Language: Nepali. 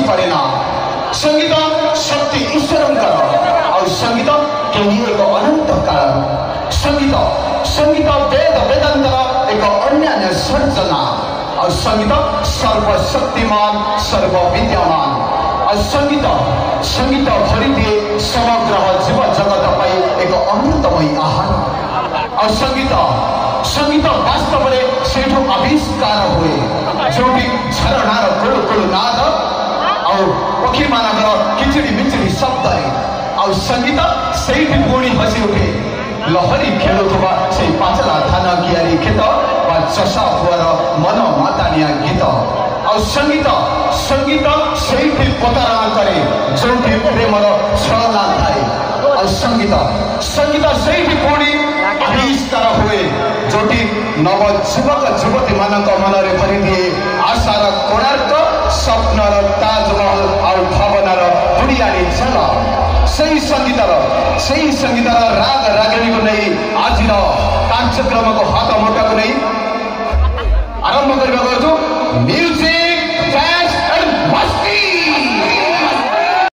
पड़े ना संगीत शक्ति ईश्वरंकर और संगीत केही एक अनंत कारण संगीत संगीत वेद वेदांतर एक अन्य सर्जना और संगीत सर्वशक्तिमान सर्वविद्यमान और संगीत संगीत भरिदिए समग्र जीव जगत एक अमृतमय आहार और संगीत संगीत वास्तव में सेठो आविष्कार हुए जो झरना कुलु कुलु नाद और पक्षी मानकर किचिड़ी मिचिड़ी शब्द और संगीत से पुणी हसी उठे लहरी खेलुवा से पाचला थाना कियारी गीत वा चषा हुआर मन मातानिया गीत और संगीत संगीत से प्रतारणा करे जो प्रेमर छलना थाए और संगीत संगीत से पुणी आविष्कार हुए जो नव युवक युवती मान मन में भरिदिए आशार कोणार्क स्वप्नर ताजमहल और भावनार बुढ़ियानी झल सही संगीत राग रागिणी को नहीं आज कार्यक्रम को हाथ मोटा को नहीं आरंभ करने म्यूजिक